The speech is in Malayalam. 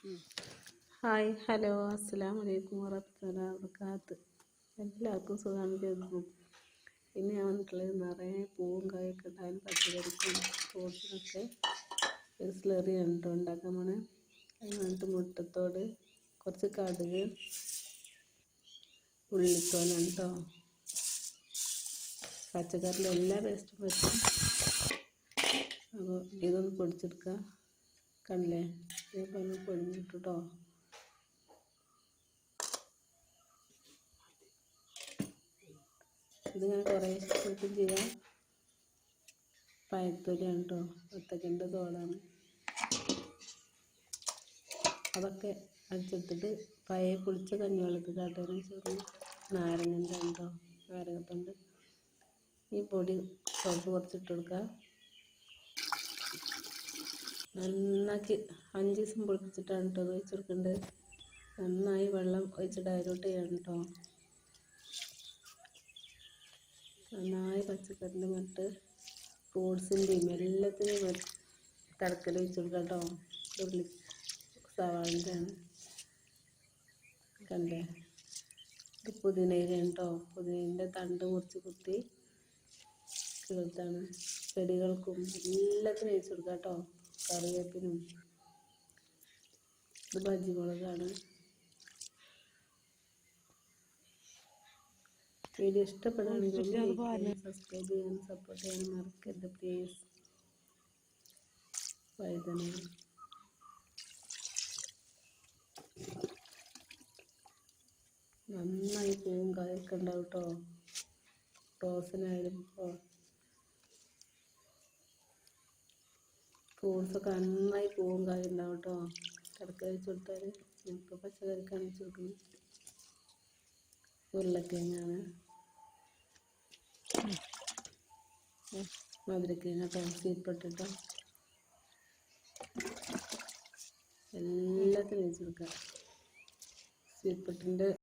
ഹായ് ഹലോ അസ്സലാമു അലൈക്കും വറഹ്മത്തുള്ളാഹി വബറകാതുഹു. എല്ലാവർക്കും സുഖമാണ് കേൾക്കും. ഇന്ന് ഞാൻ വന്നിട്ടുള്ളത് നിറയെ പൂവും കായൊക്കെ ഉണ്ടായാലും പച്ചക്കറിക്കും ഫ്രൂട്ട്സിനൊക്കെ ഒരു സ്ലറി കണ്ടു ഉണ്ടാക്കാൻ പോണേ. അതിന് വേണ്ടിയിട്ട് മുട്ടത്തോട്, കുറച്ച് കടുക്, ഉള്ളിത്തോലാണ് കേട്ടോ. പച്ചക്കറിയിലെ എല്ലാ വേസ്റ്റും പറ്റും. അപ്പോൾ ഇതൊന്ന് പൊടിച്ചെടുക്കുക. കണ്ടില്ലേ, ഇതേപോലെ പൊടിഞ്ഞിട്ട് കേട്ടോ. ഇതിങ്ങനെ കുറേ ഇഷ്ടം ചെയ്യാം. പഴത്തൊലിയാണ് കേട്ടോ, വത്തക്കൻ്റെ തോടാണ്. അതൊക്കെ അടിച്ചെടുത്തിട്ട് പഴയ പുളിച്ച കഞ്ഞിവെള്ളത്തിൽ കാട്ടാനും ചേർന്ന് നാരങ്ങൻ്റെ ഉണ്ടോ, നാരങ്ങത്തണ്ട്. ഈ പൊടി സോപ്പ് കുറച്ചിട്ട് കൊടുക്കുക. നന്നാക്കി 5 ദിവസം പൊളിച്ചിട്ടാണ് കേട്ടോ അത് ഒഴിച്ച് കൊടുക്കേണ്ടത്. നന്നായി വെള്ളം ഒഴിച്ചിട്ട് അതിലോട്ട് ചെയ്യണം കേട്ടോ. നന്നായി പച്ചക്കറിൻ്റെ മറ്റ് ഫ്രൂട്ട്സിൻ്റെയും എല്ലാത്തിനും തടക്കൽ ഒഴിച്ച് കൊടുക്കാം കേട്ടോ. ഉള്ളി സവാളിൻ്റെ ആണ് കണ്ടേ. ഇത് പുതിനയിലാണ് കേട്ടോ. പുതിനേൻ്റെ തണ്ട് മുറിച്ച് കുത്തി കിളുത്താണ്. ചെടികൾക്കും എല്ലാത്തിനും ഒഴിച്ച് കൊടുക്കാം കേട്ടോ. കറിവേപ്പിനും. ഇത് ബജിമുളകാണ്. വീഡിയോ ഇഷ്ടപ്പെടുകയാണെങ്കിൽ സബ്സ്ക്രൈബ് ചെയ്യാനും സപ്പോർട്ട് ചെയ്യാനും മറക്കരുത് പ്ലീസ്. വഴുതന, നന്നായി പൂവും കായൊക്കെ ഉണ്ടാവും കേട്ടോ. റോസിനായാലും ഫ്രൂട്ട്സൊക്കെ നന്നായി പൂവും കായും ഉണ്ടാവും കേട്ടോ. തടക്ക വെച്ച് കൊടുത്താൽ നമുക്ക് പച്ചക്കറിക്കാണ് വെച്ച് കൊടുക്കുന്നത്. ഉരുളക്കിഴങ്ങാണ്, മധുരക്കിഴങ്ങ കേട്ടോ, സ്വീറ്റ് പൊട്ടറ്റോ, എല്ലാത്തിനും വെച്ച് കൊടുക്കാം. സ്വീറ്റ് പൊട്ടൻ്റെ